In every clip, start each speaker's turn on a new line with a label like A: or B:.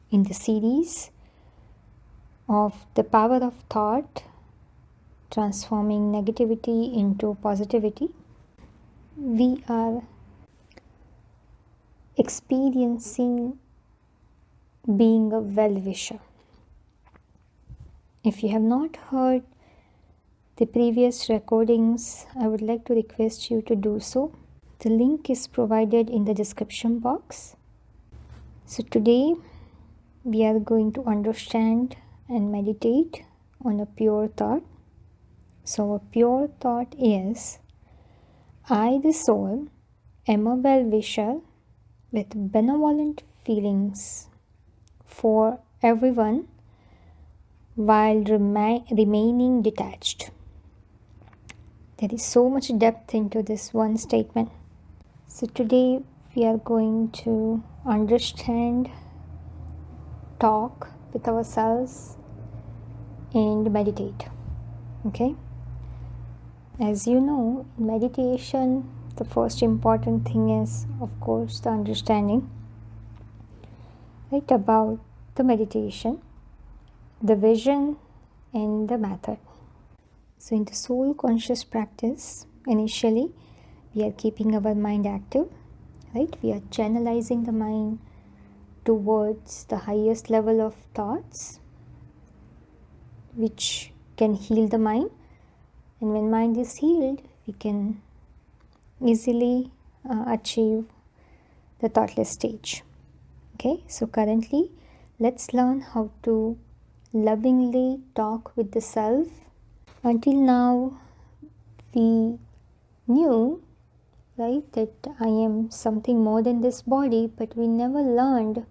A: in the series of the power of thought transforming negativity into positivity. We are experiencing being a well-wisher. If you have not heard the previous recordings, I would like to request you to do so. The link is provided in the description box. So today we are going to understand and meditate on a pure thought. So a pure thought is, I, the soul, am a well-wisher with benevolent feelings for everyone while remaining detached. There is so much depth into this one statement. So today we are going to understand, talk with ourselves and meditate. Okay? As you know, in meditation, the first important thing is, of course, the understanding, right, about the meditation, the vision and the method. So in the soul conscious practice, initially we are keeping our mind active, right? We are channelizing the mind towards the highest level of thoughts which can heal the mind, and when mind is healed, we can easily achieve the thoughtless stage. Okay, so currently let's learn how to lovingly talk with the self. Until now we knew, right, that I am something more than this body, but we never learned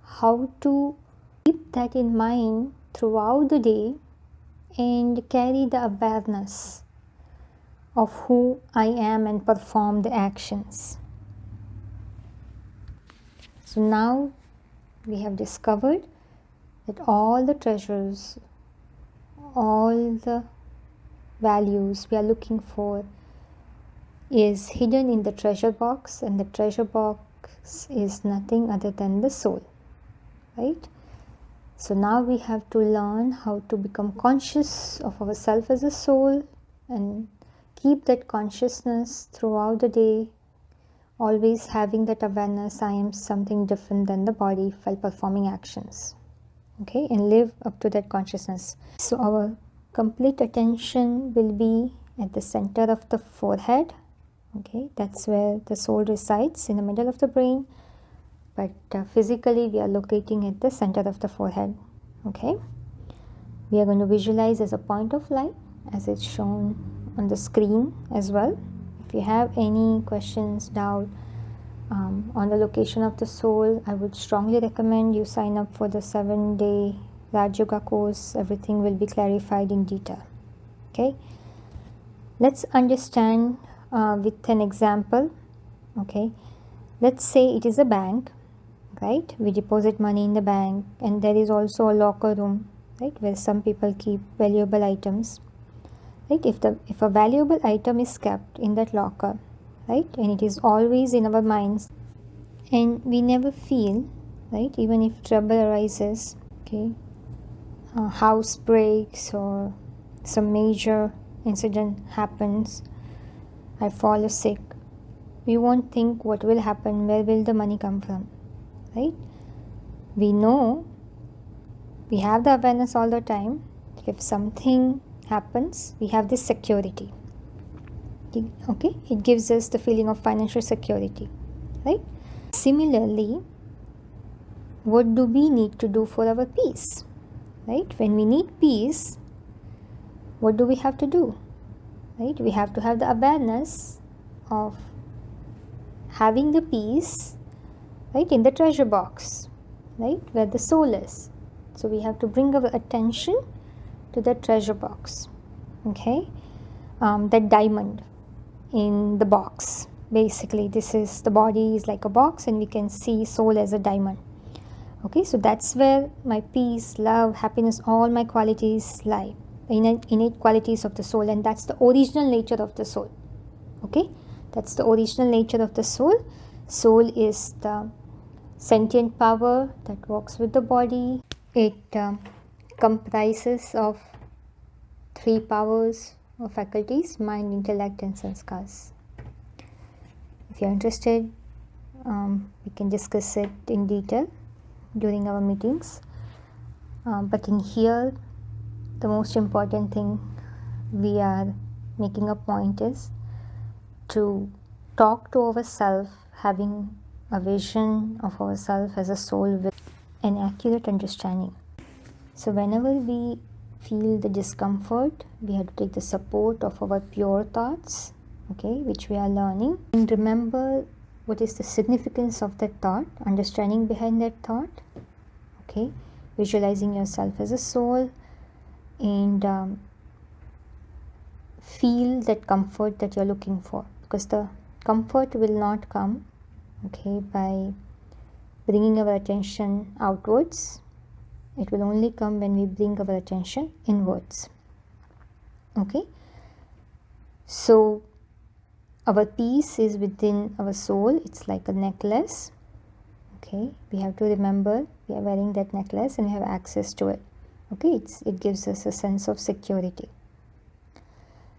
A: how to keep that in mind throughout the day and carry the awareness of who I am and perform the actions. So now we have discovered that all the treasures, all the values we are looking for is hidden in the treasure box, and the treasure box is nothing other than the soul, right? So now we have to learn how to become conscious of ourselves as a soul and keep that consciousness throughout the day, always having that awareness, I am something different than the body while performing actions. Okay, and live up to that consciousness. So our complete attention will be at the center of the forehead. Okay, that's where the soul resides, in the middle of the brain, but physically we are locating at the center of the forehead. Okay, we are going to visualize as a point of light as it's shown on the screen as well. If you have any questions, doubt on the location of the soul, I would strongly recommend you sign up for the 7-day Raj Yoga course. Everything will be clarified in detail. Okay, let's understand with an example. Okay, let's say it is a bank, right? We deposit money in the bank, and there is also a locker room, right, where some people keep valuable items, right? If a valuable item is kept in that locker, right, and it is always in our minds, and we never feel, right, even if trouble arises, okay, a house breaks or some major incident happens, I fall sick, we won't think what will happen, where will the money come from, right? We know, we have the awareness all the time that if something happens, we have this security. Okay, it gives us the feeling of financial security, right? Similarly, what do we need to do for our peace, right? When we need peace, what do we have to do, right? We have to have the awareness of having the peace, right, in the treasure box, right, where the soul is. So we have to bring our attention to the treasure box. Okay, that diamond in the box. Basically, this is, the body is like a box, and we can see soul as a diamond. Okay, so that's where my peace, love, happiness, all my qualities lie, the innate qualities of the soul, and that's the original nature of the soul. Okay, that's the original nature of the soul. Soul is the sentient power that works with the body. It comprises of 3 powers or faculties: mind, intellect, and sanskars. If you're interested, we can discuss it in detail during our meetings. But in here, the most important thing we are making a point is to talk to ourselves, having a vision of ourselves as a soul with an accurate understanding. So whenever we feel the discomfort, we have to take the support of our pure thoughts, okay, which we are learning, and remember what is the significance of that thought, understanding behind that thought, okay, visualizing yourself as a soul, and feel that comfort that you're looking for, because the comfort will not come, okay, by bringing our attention outwards. It will only come when we bring our attention inwards, okay. So our peace is within our soul. It's like a necklace, okay. We have to remember we are wearing that necklace and we have access to it, okay. It gives us a sense of security,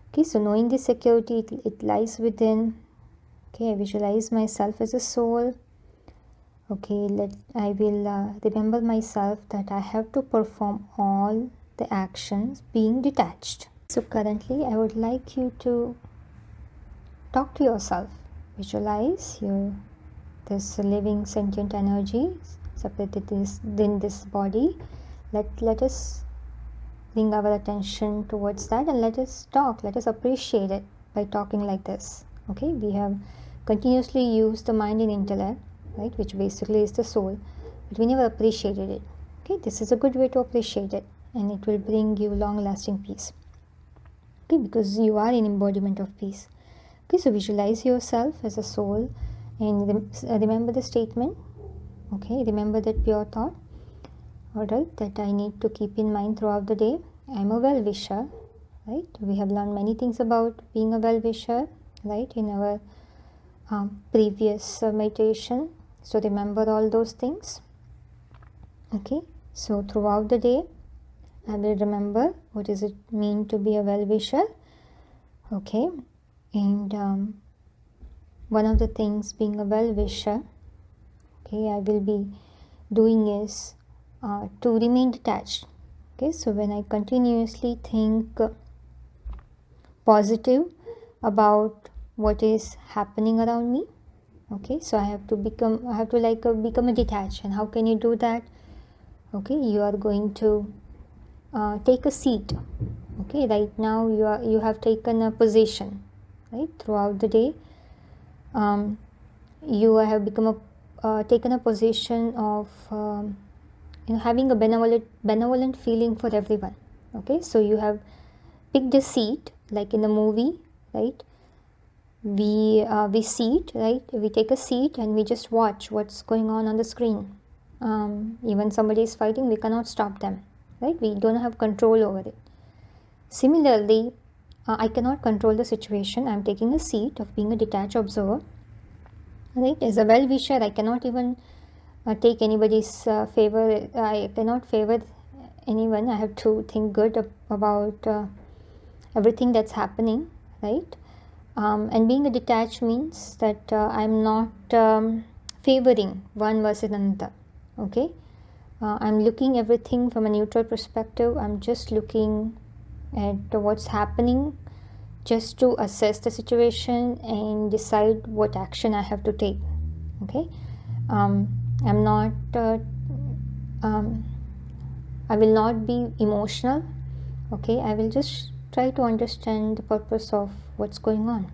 A: okay. So knowing this security, it lies within, okay. I visualize myself as a soul, okay. I will remember myself that I have to perform all the actions being detached. So currently I would like you to talk to yourself, visualize this living sentient energy separated in this body. Let us bring our attention towards that, and let us talk, let us appreciate it by talking like this, okay. We have continuously used the mind and intellect, right, which basically is the soul, but we never appreciated it, okay. This is a good way to appreciate it, and it will bring you long lasting peace, okay, because you are an embodiment of peace, okay. So visualize yourself as a soul and remember the statement, okay. Remember that pure thought, all right, that I need to keep in mind throughout the day. I'm a well-wisher, right. We have learned many things about being a well-wisher, right, in our previous meditation. So remember all those things, okay. So throughout the day I will remember what does it mean to be a well-wisher, okay. And one of the things being a well-wisher, okay, I will be doing is to remain detached, okay. So when I continuously think positive about what is happening around me, okay, so I have to become a detached. And how can you do that? Okay, you are going to take a seat, okay. Right now you have taken a position, right, throughout the day. You have taken a position of having a benevolent feeling for everyone, okay. So you have picked a seat, like in a movie, right. We sit, right, we take a seat and we just watch what's going on the screen. Even somebody is fighting, we cannot stop them, right. We don't have control over it. Similarly, I cannot control the situation. I'm taking a seat of being a detached observer, right. As a well-wisher, I cannot even take anybody's favor. I cannot favor anyone. I have to think good about everything that's happening, right. And being a detached means that I'm not favoring one versus another, okay. I'm looking everything from a neutral perspective. I'm just looking at what's happening, just to assess the situation and decide what action I have to take, okay. I'm not I will not be emotional, okay. I will just try to understand the purpose of what's going on,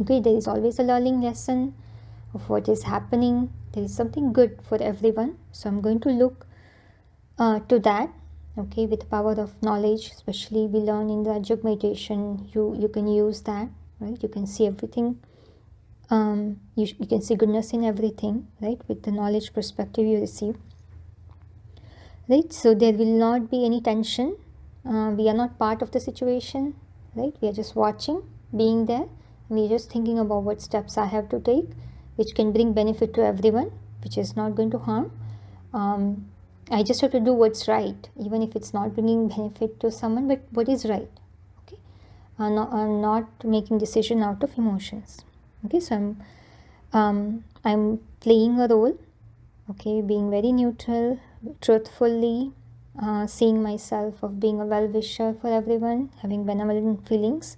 A: okay. There is always a learning lesson of what is happening. There is something good for everyone, so I'm going to look to that, okay, with the power of knowledge. Especially we learn in the Jug meditation, you can use that, right. You can see everything, you can see goodness in everything, right, with the knowledge perspective you receive, right. So there will not be any tension. We are not part of the situation, right. We are just watching, being there. We are just thinking about what steps I have to take, which can bring benefit to everyone, which is not going to harm. I just have to do what's right, even if it's not bringing benefit to someone, but what is right. Okay, not making decision out of emotions. Okay, so I'm playing a role. Okay, being very neutral, truthfully, seeing myself of being a well-wisher for everyone, having benevolent feelings.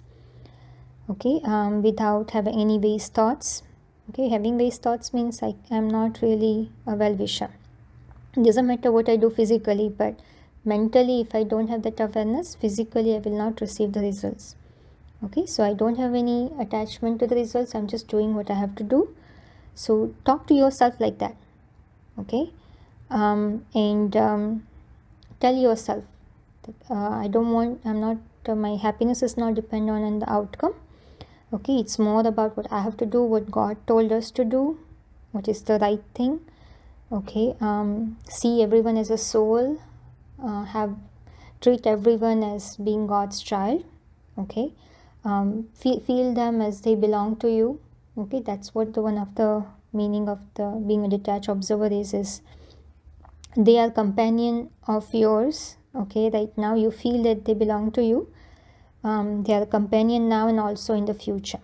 A: Okay, without having any waste thoughts. Okay, having waste thoughts means I'm not really a well-wisher. It doesn't matter what I do physically, but mentally, if I don't have that awareness, physically I will not receive the results. Okay, so I don't have any attachment to the results. I'm just doing what I have to do. So talk to yourself like that. Okay, and tell yourself that my happiness is not dependent on the outcome. Okay, it's more about what I have to do, what God told us to do, what is the right thing. Okay, see everyone as a soul, treat everyone as being God's child. Okay, feel them as they belong to you. Okay, that's what one of the meaning of the being a detached observer is they are companion of yours. Okay, right now you feel that they belong to you. They are a companion now and also in the future.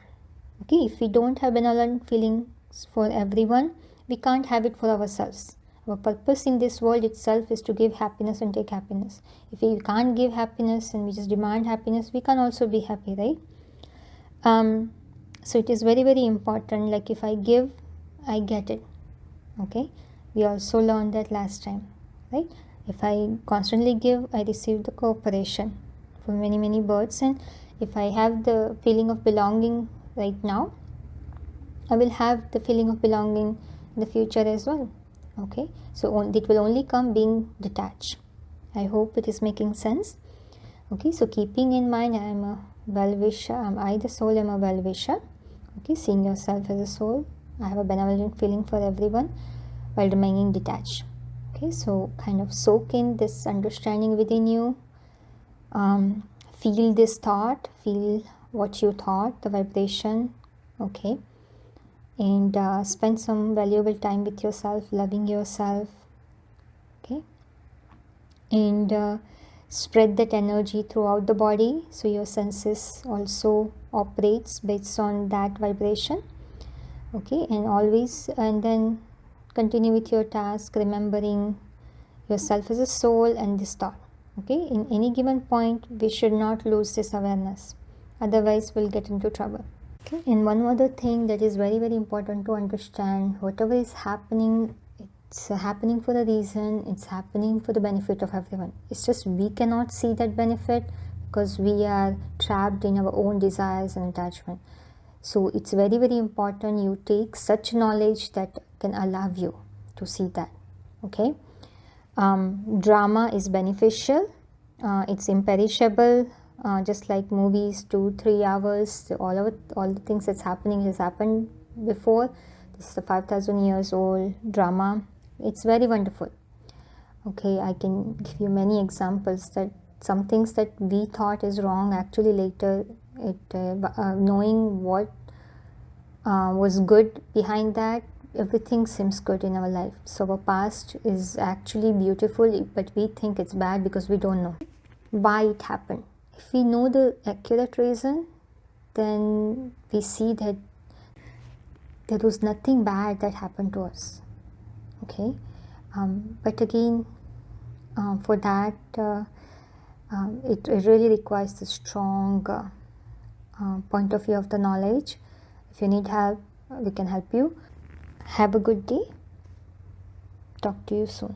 A: Okay, if we don't have benevolent feelings for everyone, we can't have it for ourselves. Our purpose in this world itself is to give happiness and take happiness. If we can't give happiness and we just demand happiness, we can't also be happy, right? So it is very, very important. Like if I give, I get it. Okay, we also learned that last time, right? If I constantly give, I receive the cooperation for many, many birds. And if I have the feeling of belonging right now, I will have the feeling of belonging in the future as well. Okay, so it will only come being detached. I hope it is making sense. Okay, so keeping in mind I am a well-wisher, I the soul am a well-wisher. Okay, seeing yourself as a soul, I have a benevolent feeling for everyone while remaining detached. Okay, so kind of soak in this understanding within you. Feel this thought, feel what you thought, the vibration. Okay, and spend some valuable time with yourself, loving yourself. Okay, and spread that energy throughout the body, so your senses also operates based on that vibration. Okay, and then continue with your task, remembering yourself as a soul and this thought. Okay, in any given point we should not lose this awareness, otherwise we'll get into trouble. Okay, and one other thing that is very, very important to understand, whatever is happening, it's happening for a reason, it's happening for the benefit of everyone. It's just we cannot see that benefit because we are trapped in our own desires and attachment. So it's very, very important you take such knowledge that can allow you to see that. Okay, drama is beneficial, it's imperishable. Just like movies, 2-3 hours, all the things that's happening has happened before. This is a 5,000 years old drama. It's very wonderful. Okay, I can give you many examples that some things that we thought is wrong, actually later knowing what was good behind that, everything seems good in our life. So our past is actually beautiful, but we think it's bad because we don't know why it happened. If we know the accurate reason, then we see that there was nothing bad that happened to us. Okay, but again, for that, it really requires the strong point of view of the knowledge. If you need help, we can help you. Have a good day. Talk to you soon.